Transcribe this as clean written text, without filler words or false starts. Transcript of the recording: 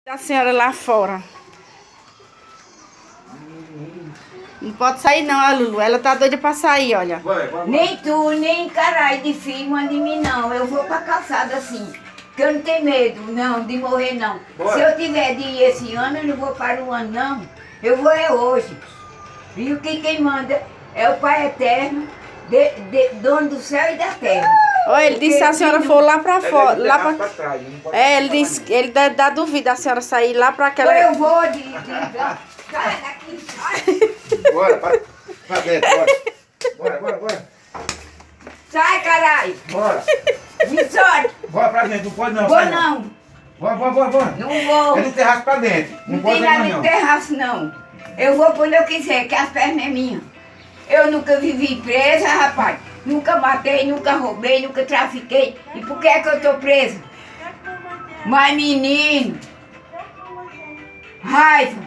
A senhora lá fora. Não pode sair não, a Lulu. Ela tá doida pra sair, olha. Nem tu, nem caralho de filho manda em mim não. Eu vou pra calçada assim. Porque eu não tenho medo, não, de morrer não. Se eu tiver de ir esse ano, eu não vou para o ano não. Eu vou é hoje. Viu que quem manda é o Pai Eterno, dono do céu e da terra. Olha, ele disse que a senhora for lá pra fora. Lá pra... trás, ele disse que ele dá dúvida a senhora sair lá pra aquela. Eu vou sai daqui, sai. Bora, pra dentro, bora. Bora. Sai, caralho. Bora. Me solta. Bora pra dentro, não pode não. Vou sai não. Bora. Não vou. É do terraço pra dentro. Não pode tem ir nada não. de terraço não. Eu vou por onde eu quiser, que as pernas é minhas. Eu nunca vivi presa, rapaz. Nunca matei, nunca roubei, nunca trafiquei. E por que é que eu tô presa? Mas menino, raiva.